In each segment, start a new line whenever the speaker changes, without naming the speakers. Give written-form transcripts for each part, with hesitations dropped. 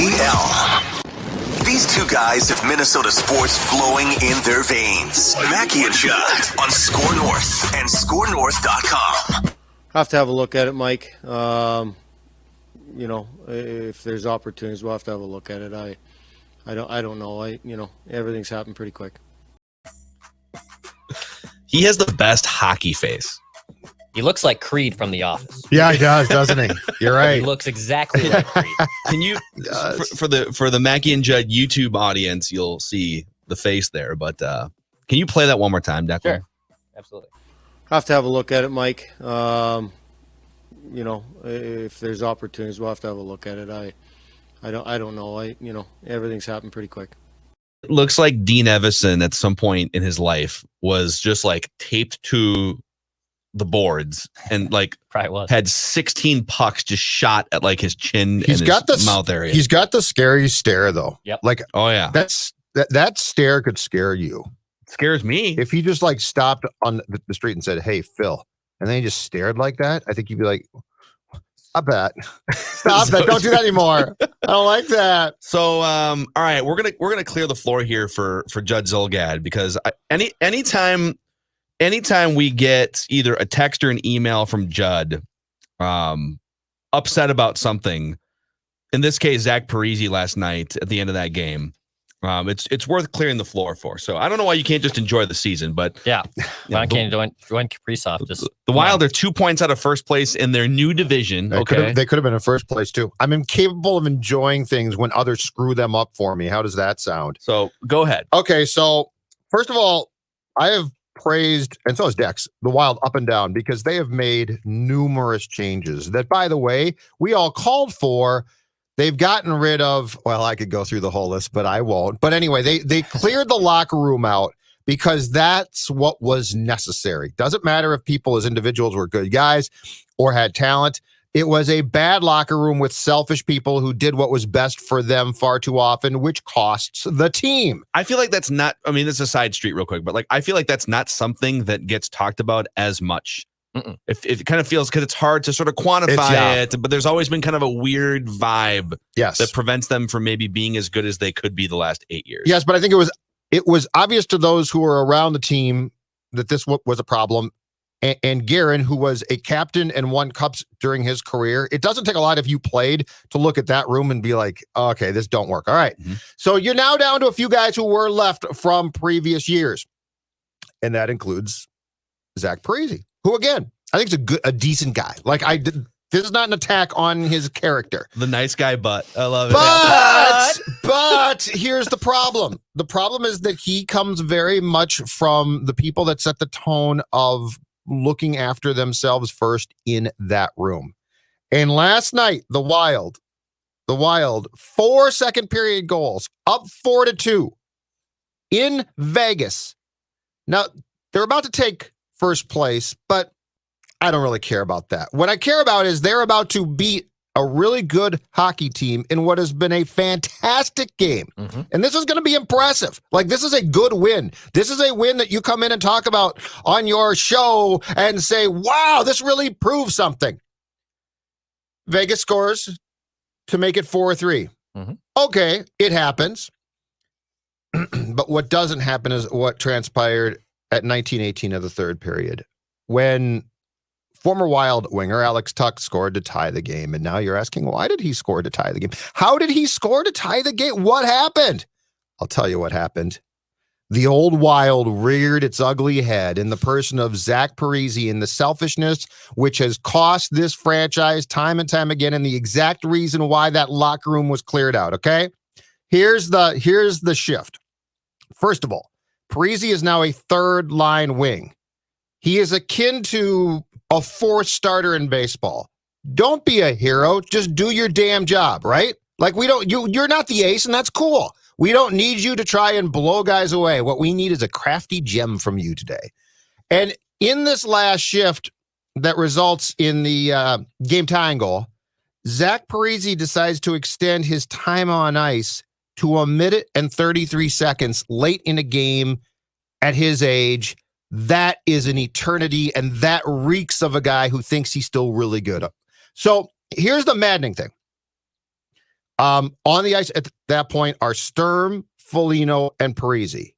MTL. These two guys have Minnesota sports flowing in their veins. Mackey and Judd on Score North and ScoreNorth.com.
I'll have to have a look at it, Mike. If there's opportunities, we'll have to have a look at it. I don't know. Everything's happened pretty quick.
He has the best hockey face.
He looks like Creed from The Office.
Yeah, he does, doesn't he? You're right.
He looks exactly like Creed.
Can you for the Mackey and Judd YouTube audience, you'll see the face there, but can you play that one more time, Declan?
Sure. Absolutely.
I'll have to have a look at it, Mike. If there's opportunities, we'll have to have a look at it. I don't know. Everything's happened pretty quick.
It looks like Dean Evison at some point in his life was just like taped to the boards and like had 16 pucks just shot at like his chin and his mouth area.
He's got the scary stare though.
Yep.
Like,
oh yeah,
that stare could scare you.
It scares me.
If he just like stopped on the street and said, "Hey, Phil," and then he just stared like that, I think you'd be like, "Stop that! Stop that! Don't do that anymore. I don't like that."
So, all right, we're gonna clear the floor here for Judd Zulgad because anytime we get either a text or an email from Judd, upset about something, in this case, Zach Parise last night at the end of that game, it's worth clearing the floor for. So I don't know why you can't just enjoy the season, but
yeah, why can't you join Kaprizov? Just
the Wild are 2 points out of first place in their new division.
They could have been in first place too. I'm incapable of enjoying things when others screw them up for me. How does that sound?
So go ahead.
Okay, so first of all, I have praised, and so has Dex, the Wild up and down because they have made numerous changes that, by the way, we all called for. They've gotten rid of, well, I could go through the whole list, but I won't. But anyway, they cleared the locker room out because that's what was necessary. Doesn't matter if people as individuals were good guys or had talent. It was a bad locker room with selfish people who did what was best for them far too often, which costs the team.
I feel like that's not, I mean, it's a side street real quick, but like, I feel like that's not something that gets talked about as much. If it kind of feels, because it's hard to sort of quantify it, but there's always been kind of a weird vibe that prevents them from maybe being as good as they could be the last 8 years.
Yes, but I think it was obvious to those who were around the team that this was a problem. And Guerin, who was a captain and won cups during his career, it doesn't take a lot if you played to look at that room and be like, okay, this don't work. All right. So you're now down to a few guys who were left from previous years. And that includes Zach Parise, who, again, I think is a decent guy. Like, this is not an attack on his character.
The nice guy, but I love it.
But here's the problem. The problem is that he comes very much from the people that set the tone of looking after themselves first in that room. And last night, the Wild, 4 second period goals, up 4-2 in Vegas. Now, they're about to take first place, but I don't really care about that. What I care about is they're about to beat a really good hockey team in what has been a fantastic game. And this is going to be impressive. Like, this is a good win. This is a win that you come in and talk about on your show and say, wow, this really proves something. Vegas scores to make it 4-3. Okay, it happens. But what doesn't happen is what transpired at 1918 of the third period, when former Wild winger Alex Tuch scored to tie the game. And now you're asking, why did he score to tie the game? How did he score to tie the game? What happened? I'll tell you what happened. The old Wild reared its ugly head in the person of Zach Parise and the selfishness which has cost this franchise time and time again, and the exact reason why that locker room was cleared out, okay? Here's the shift. First of all, Parise is now a third line wing. He is akin to a fourth starter in baseball. Don't be a hero. Just do your damn job, right? Like, you're not the ace, and that's cool. We don't need you to try and blow guys away. What we need is a crafty gem from you today. And in this last shift that results in the game tying goal, Zach Parise decides to extend his time on ice to 1 minute and 33 seconds late in a game at his age. That is an eternity, and that reeks of a guy who thinks he's still really good. So here's the maddening thing. On the ice at that point are Sturm, Foligno, and Parise.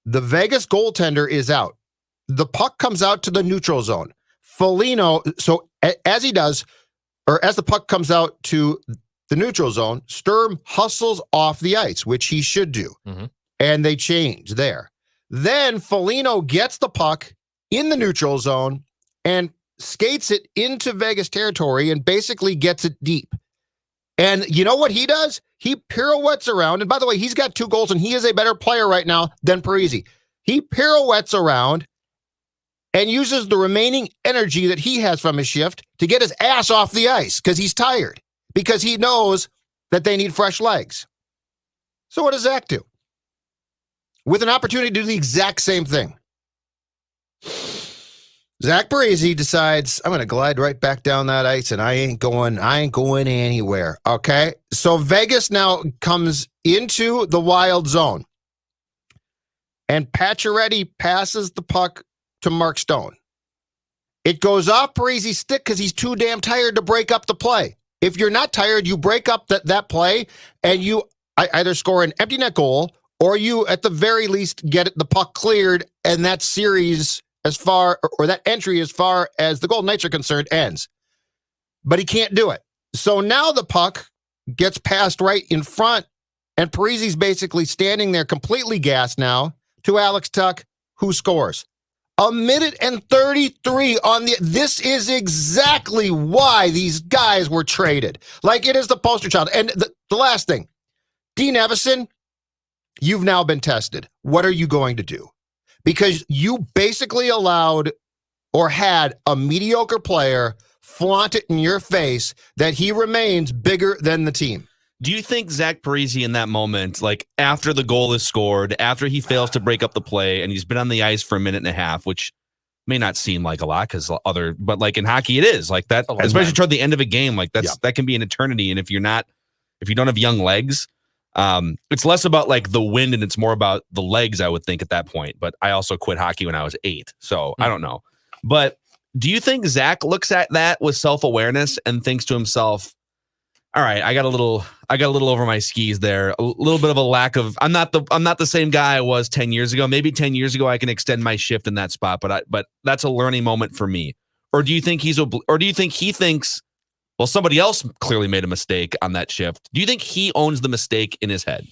The Vegas goaltender is out. The puck comes out to the neutral zone. Foligno, so as the puck comes out to the neutral zone, Sturm hustles off the ice, which he should do.
Mm-hmm.
And they change there. Then Foligno gets the puck in the neutral zone and skates it into Vegas territory and basically gets it deep. And you know what he does? He pirouettes around. And by the way, he's got 2 goals and he is a better player right now than Parise. He pirouettes around and uses the remaining energy that he has from his shift to get his ass off the ice because he's tired, because he knows that they need fresh legs. So what does Zach do? With an opportunity to do the exact same thing, Zach Parise decides, I'm going to glide right back down that ice and I ain't going anywhere. Okay. So Vegas now comes into the wild zone and Pacioretty passes the puck to Mark Stone. It goes off Parise's stick because he's too damn tired to break up the play. If you're not tired, you break up that play and you either score an empty net goal or you at the very least get the puck cleared and that series that entry as far as the Golden Knights are concerned ends. But he can't do it. So now the puck gets passed right in front and Parise's basically standing there completely gassed now to Alex Tuch, who scores. 1:33 on this is exactly why these guys were traded. Like it is the poster child. And the last thing, Dean Evison, you've now been tested. What are you going to do? Because you basically allowed or had a mediocre player flaunt it in your face that he remains bigger than the team.
Do you think Zach Parise in that moment, like after the goal is scored, after he fails to break up the play and he's been on the ice for a minute and a half, which may not seem like a lot but like in hockey it is like that, especially toward the end of a game, like that can be an eternity. And if you don't have young legs, it's less about like the wind and it's more about the legs, I would think at that point. But I also quit hockey when I was 8. So I don't know. But do you think Zach looks at that with self-awareness and thinks to himself, all right, I got a little over my skis there. A little bit of a lack of. I'm not the same guy I was 10 years ago. Maybe 10 years ago I can extend my shift in that spot, but that's a learning moment for me. Or do you think he thinks, well, somebody else clearly made a mistake on that shift? Do you think he owns the mistake in his head?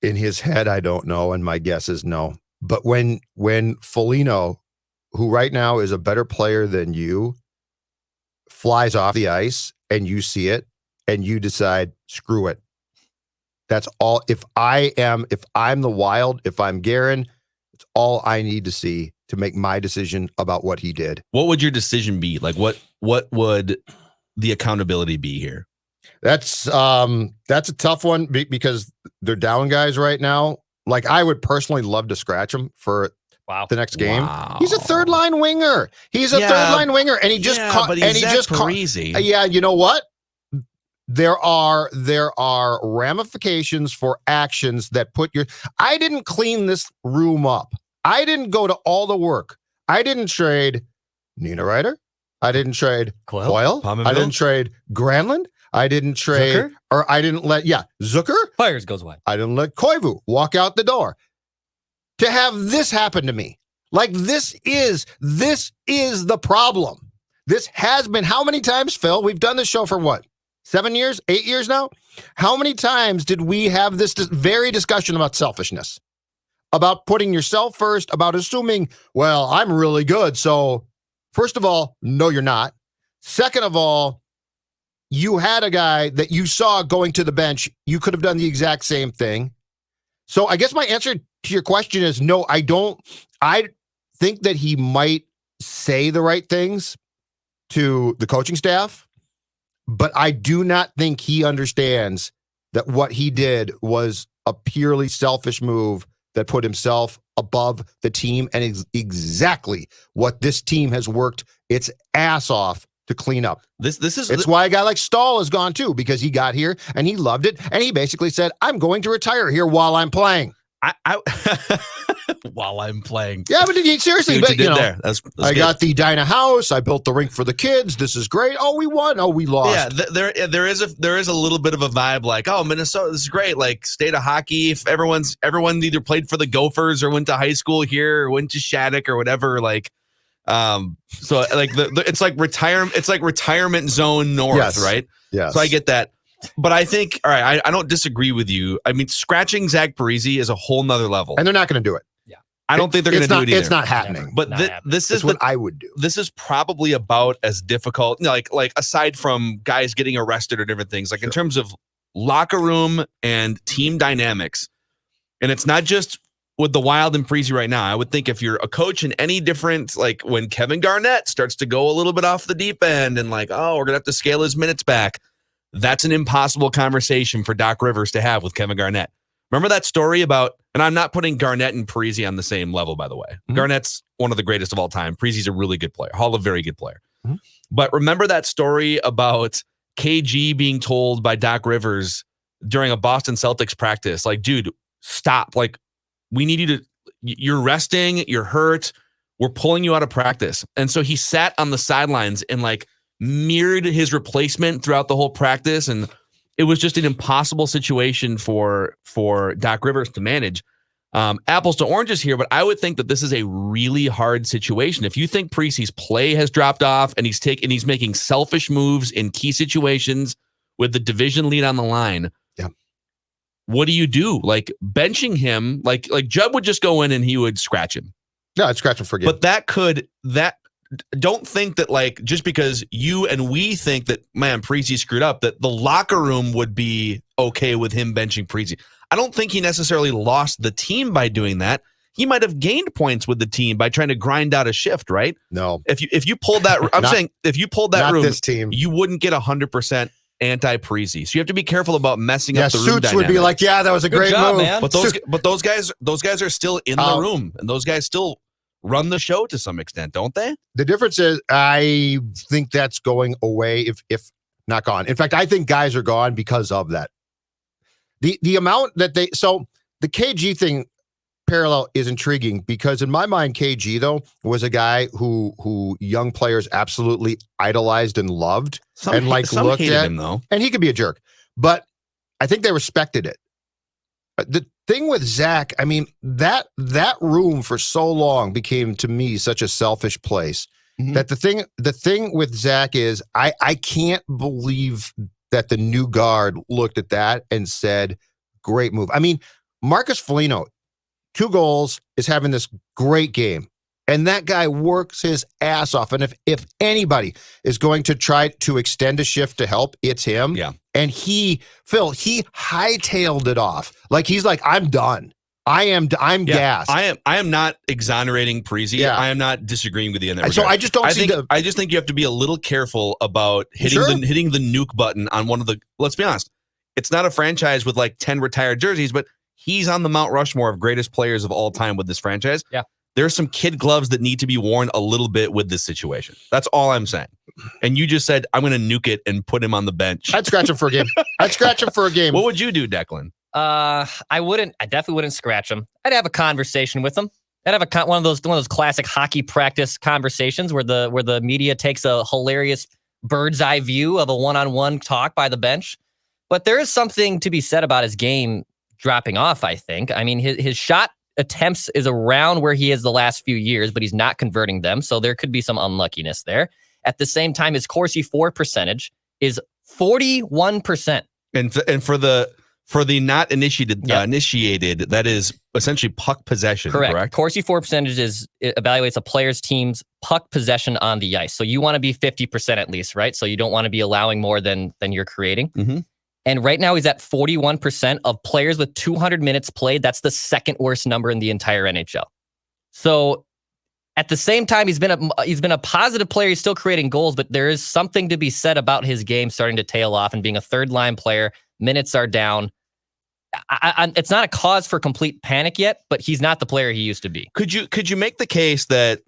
In his head, I don't know, and my guess is no. But when Foligno, who right now is a better player than you, flies off the ice and you see it and you decide, screw it. That's all. If I'm the Wild, if I'm Guerin, it's all I need to see to make my decision about what he did.
What would your decision be? Like what would the accountability be here?
That's a tough one because they're down guys right now. Like I would personally love to scratch him for the next game.
Wow.
He's a third line winger. And he just Parise. Yeah, you know what? There are ramifications for actions that I didn't clean this room up. I didn't go to all the work. I didn't trade Nina Ryder. I didn't trade Coyle. I didn't trade Granlund. I didn't trade Zucker? Or I didn't let Zucker.
Fires goes wide.
I didn't let Koivu walk out the door. To have this happen to me, like this is the problem. This has been how many times, Phil? We've done this show for what? 7 years, 8 years now? How many times did we have this very discussion about selfishness? About putting yourself first, about assuming, well, I'm really good. So first of all, no, you're not. Second of all, you had a guy that you saw going to the bench. You could have done the exact same thing. So I guess my answer to your question is no, I don't. I think that he might say the right things to the coaching staff, but I do not think he understands that what he did was a purely selfish move that put himself above the team and is exactly what this team has worked its ass off to clean up. It's why a guy like Stahl has gone too, because he got here and he loved it. And he basically said, I'm going to retire here while I'm playing.
while I'm playing.
Yeah, but seriously,
See what
but
you did there. That's
I
good.
got the Dyna house. I built the rink for the kids. This is great. Oh, we won. Oh, we lost.
Yeah, there is a little bit of a vibe like, oh, Minnesota, this is great. Like state of hockey. If everyone either played for the Gophers or went to high school here or went to Shattuck or whatever. Like, so like it's like retirement. It's like retirement zone north,
Yes.
right?
Yes.
So I get that. But I think, all right, I don't disagree with you. I mean, scratching Zach Parise is a whole nother level.
And they're not going to do it.
I don't think they're going to do it either.
It's not happening.
But this is
what I would do.
This is probably about as difficult, like aside from guys getting arrested or different things, like in terms of locker room and team dynamics. And it's not just with the Wild and Parise right now. I would think if you're a coach in any different, like when Kevin Garnett starts to go a little bit off the deep end and like, oh, we're going to have to scale his minutes back. That's an impossible conversation for Doc Rivers to have with Kevin Garnett. Remember that story about, and I'm not putting Garnett and Parise on the same level, by the way. Mm-hmm. Garnett's one of the greatest of all time. Parise's a really good player, a very good player. Mm-hmm. But remember that story about KG being told by Doc Rivers during a Boston Celtics practice, like, dude, stop. Like, we need you to, you're resting, you're hurt. We're pulling you out of practice. And so he sat on the sidelines and like mirrored his replacement throughout the whole practice. And it was just an impossible situation for Doc Rivers to manage. Apples to oranges here, but I would think that this is a really hard situation. If you think Parise's play has dropped off and he's making selfish moves in key situations with the division lead on the line, what do you do? Like benching him, like Judd would just go in and he would scratch him.
Yeah, I'd scratch him for a game.
But don't think that like just because you and we think that, man, Parise screwed up, that the locker room would be okay with him benching Parise. I don't think he necessarily lost the team by doing that. He might have gained points with the team by trying to grind out a shift, right?
No.
If you pulled that, I'm saying if you pulled that room,
this team,
you wouldn't get 100% anti-Parise. So you have to be careful about messing up the room
Suits
dynamic.
would be like, yeah, that was a great
job,
move.
man.
But those guys are still in the room, and those guys still run the show to some extent, don't they?
The difference is I think that's going away if not gone. In fact, I think guys are gone because of that. The amount that the KG thing parallel is intriguing because in my mind, KG though was a guy who young players absolutely idolized and loved and like looked at
him though.
And he could be a jerk, but I think they respected it. The thing with Zach, I mean, that room for so long became to me such a selfish place that the thing with Zach is I can't believe that the new guard looked at that and said, great move. I mean, Marcus Foligno, 2 goals, is having this great game. And that guy works his ass off. And if anybody is going to try to extend a shift to help, it's him.
Yeah.
And he hightailed it off. Like he's like, I'm done. I'm gassed.
I am not exonerating Parise.
Yeah.
I am not disagreeing with you in that
So
regard.
I just don't
I just think you have to be a little careful about hitting the nuke button on one of the, let's be honest, it's not a franchise with like 10 retired jerseys, but he's on the Mount Rushmore of greatest players of all time with this franchise.
Yeah.
There's some kid gloves that need to be worn a little bit with this situation. That's all I'm saying. And you just said, I'm going to nuke it and put him on the bench.
I'd scratch him for a game.
What would you do, Declan?
I definitely wouldn't scratch him. I'd have a conversation with him. I'd have one of those classic hockey practice conversations where the media takes a hilarious bird's eye view of a one-on-one talk by the bench. But there is something to be said about his game dropping off, I think. I mean, his shot attempts is around where he is the last few years, but he's not converting them. So there could be some unluckiness there. At the same time, his Corsi for percentage is 41%.
And for the not initiated, that is essentially puck possession. Correct?
Corsi for percentage evaluates a player's team's puck possession on the ice. So you want to be 50% at least, right? So you don't want to be allowing more than you're creating. Mm-hmm. And right now he's at 41% of players with 200 minutes played. That's the second worst number in the entire NHL. So at the same time, he's been a positive player. He's still creating goals, but there is something to be said about his game starting to tail off and being a third line player. Minutes are down. It's not a cause for complete panic yet, but he's not the player he used to be.
Could you make the case that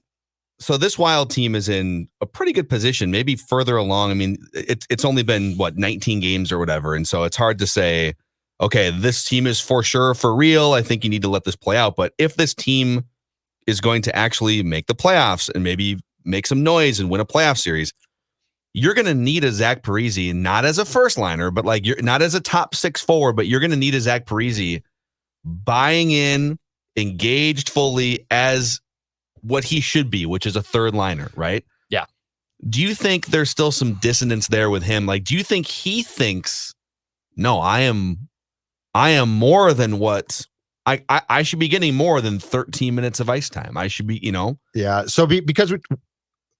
so this Wild team is in a pretty good position, maybe further along? I mean, it's only been 19 games or whatever, and so it's hard to say okay, this team is for sure for real. I think you need to let this play out. But if this team is going to actually make the playoffs and maybe make some noise and win a playoff series, you're going to need a Zach Parise, not as a first liner, but like you're not as a top 6 forward, but you're going to need a Zach Parise buying in, engaged fully as what he should be, which is a third liner, right?
Yeah.
Do you think there's still some dissonance there with him? Like, do you think he thinks, no, I am more than what I should be getting more than 13 minutes of ice time. I should be,
Yeah. So because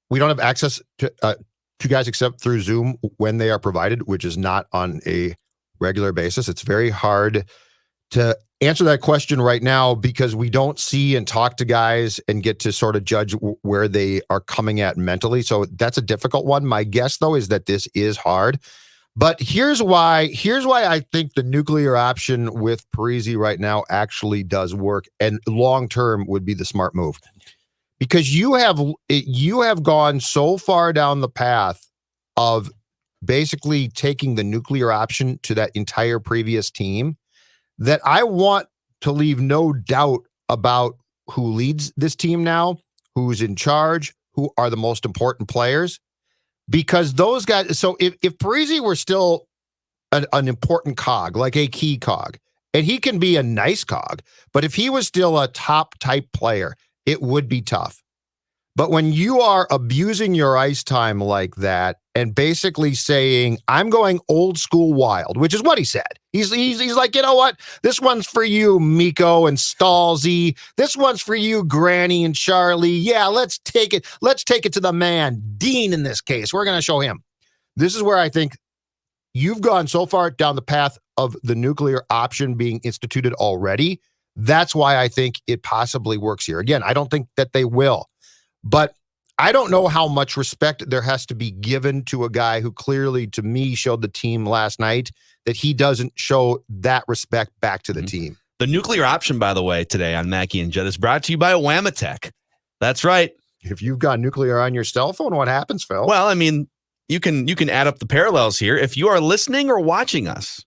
we don't have access to guys except through Zoom when they are provided, which is not on a regular basis. It's very hard to answer that question right now because we don't see and talk to guys and get to sort of judge where they are coming at mentally. So that's a difficult one. My guess, though, is that this is hard. But here's why I think the nuclear option with Parise right now actually does work and long-term would be the smart move. Because you have gone so far down the path of basically taking the nuclear option to that entire previous team that I want to leave no doubt about who leads this team now, who's in charge, who are the most important players. Because those guys, so if Parise were still an important cog, like a key cog, and he can be a nice cog, but if he was still a top type player, it would be tough. But when you are abusing your ice time like that and basically saying, I'm going old school wild, which is what he said. He's like, you know what? This one's for you, Mikko and Stalzy. This one's for you, Granny and Charlie. Yeah, let's take it. Let's take it to the man, Dean in this case. We're going to show him. This is where I think you've gone so far down the path of the nuclear option being instituted already. That's why I think it possibly works here. Again, I don't think that they will. But I don't know how much respect there has to be given to a guy who clearly, to me, showed the team last night that he doesn't show that respect back to the team.
The nuclear option, by the way, today on Mackey and Judd is brought to you by Whamatech. That's right.
If you've got nuclear on your cell phone, what happens, Phil?
Well, I mean, you can add up the parallels here. If you are listening or watching us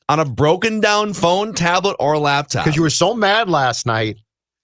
on a broken down phone, tablet, or laptop.
Because you were so mad last night.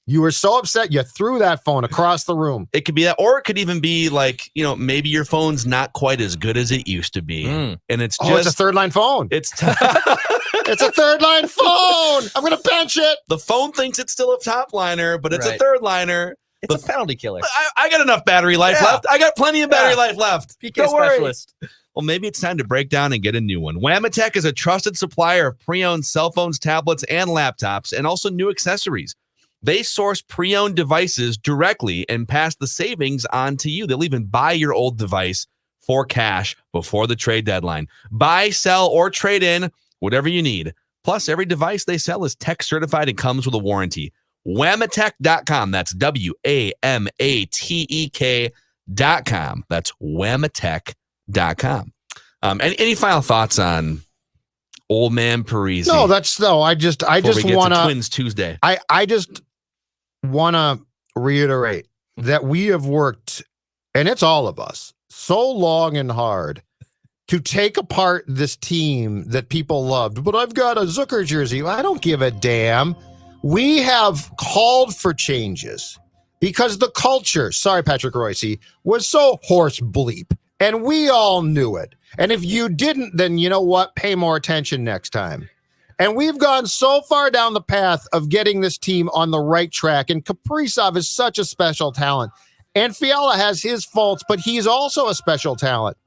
You were so upset, you threw that phone across the room.
It could be that, or it could even be like, maybe your phone's not quite as good as it used to be. And it's
it's a third line phone.
It's
it's a third line phone. I'm going to bench it.
The phone thinks it's still a top liner, but it's a third liner.
It's a penalty killer.
I got enough battery life left. I got plenty of battery life left.
PK
Don't
specialist.
Worry. Well, maybe it's time to break down and get a new one. Whamatech is a trusted supplier of pre-owned cell phones, tablets, and laptops, and also new accessories. They source pre-owned devices directly and pass the savings on to you. They'll even buy your old device for cash before the trade deadline. Buy, sell, or trade in whatever you need. Plus, every device they sell is tech certified and comes with a warranty. Whamatech.com. That's Whamatech.com. That's Whamatech.com. Any final thoughts on old man Parise?
No. I just want to
Twins Tuesday.
I just want to reiterate that we have worked, and it's all of us, so long and hard to take apart this team that people loved. But I've got a Zucker jersey. I don't give a damn. We have called for changes because the culture, sorry, Patrick Royce, was so horse bleep, and we all knew it. And if you didn't, then you know what? Pay more attention next time. And we've gone so far down the path of getting this team on the right track. And Kaprizov is such a special talent. And Fiala has his faults, but he's also a special talent.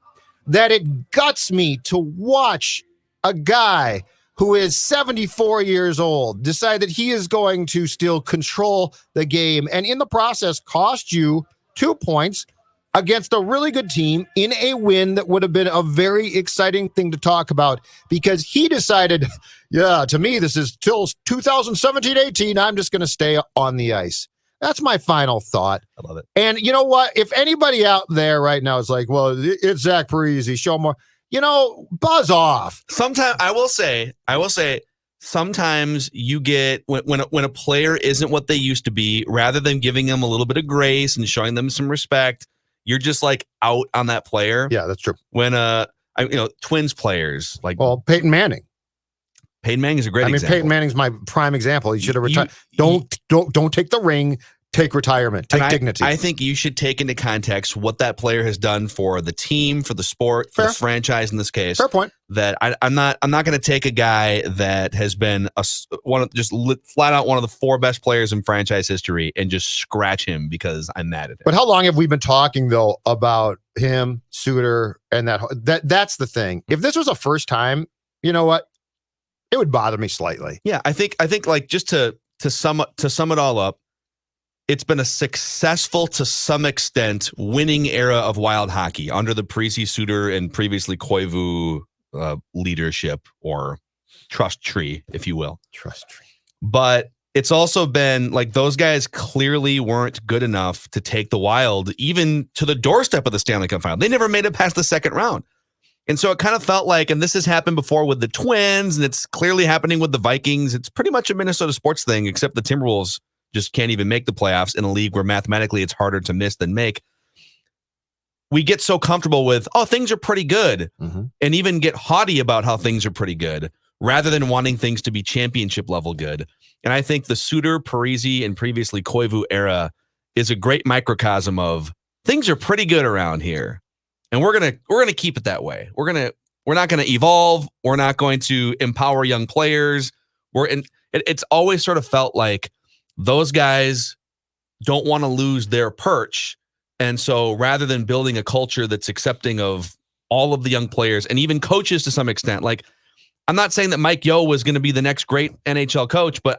That it guts me to watch a guy who is 74 years old decide that he is going to still control the game and in the process cost you 2 points against a really good team in a win that would have been a very exciting thing to talk about because he decided, to me, this is till 2017-18. I'm just going to stay on the ice. That's my final thought.
I love it.
And you know what? If anybody out there right now is like, well, it's Zach Parise, show more, buzz off.
Sometimes I will say, sometimes you get when a player isn't what they used to be, rather than giving them a little bit of grace and showing them some respect, you're just like out on that player.
Yeah, that's true.
When Twins players like
Peyton Manning.
Peyton Manning is a great example.
Peyton Manning's my prime example. He should have retired. Don't take the ring. Take retirement. Take dignity.
I think you should take into context what that player has done for the team, for the sport, for the franchise in this case.
Fair point.
That I'm not going to take a guy that has been flat out one of the 4 best players in franchise history and just scratch him because I'm mad at him.
But how long have we been talking though about him, Suter, and that's the thing. If this was a first time, you know what? It would bother me slightly.
Yeah, I think like just to sum it all up, it's been a successful, to some extent, winning era of wild hockey under the Parise, Suter, and previously Koivu leadership, or trust tree, if you will.
Trust tree.
But it's also been like those guys clearly weren't good enough to take the Wild even to the doorstep of the Stanley Cup final. They never made it past the second round. And so it kind of felt like, and this has happened before with the Twins, and it's clearly happening with the Vikings. It's pretty much a Minnesota sports thing, except the Timberwolves just can't even make the playoffs in a league where mathematically it's harder to miss than make. We get so comfortable with, things are pretty good, and even get haughty about how things are pretty good, rather than wanting things to be championship level good. And I think the Suter, Parise, and previously Koivu era is a great microcosm of things are pretty good around here. And we're gonna keep it that way. We're not gonna evolve. We're not going to empower young players. It's always sort of felt like those guys don't want to lose their perch. And so rather than building a culture that's accepting of all of the young players and even coaches to some extent, like I'm not saying that Mike Yeo was going to be the next great NHL coach, but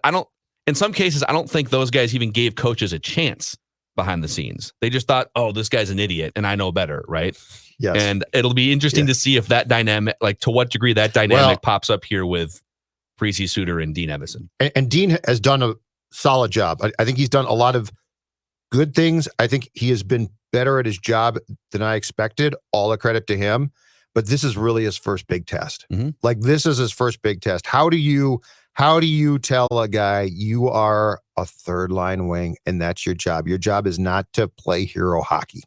in some cases, I don't think those guys even gave coaches a chance behind the scenes. They just thought, this guy's an idiot and I know better, right?
Yes.
And it'll be interesting to see if that dynamic, like to what degree that dynamic pops up here with Parise, Suter, and Dean Evison.
And Dean has done a solid job. I think he's done a lot of good things. I think he has been better at his job than I expected. All the credit to him. But this is really his first big test. Like this is his first big test. How do you tell a guy you are a third line wing and that's your job? Your job is not to play hero hockey.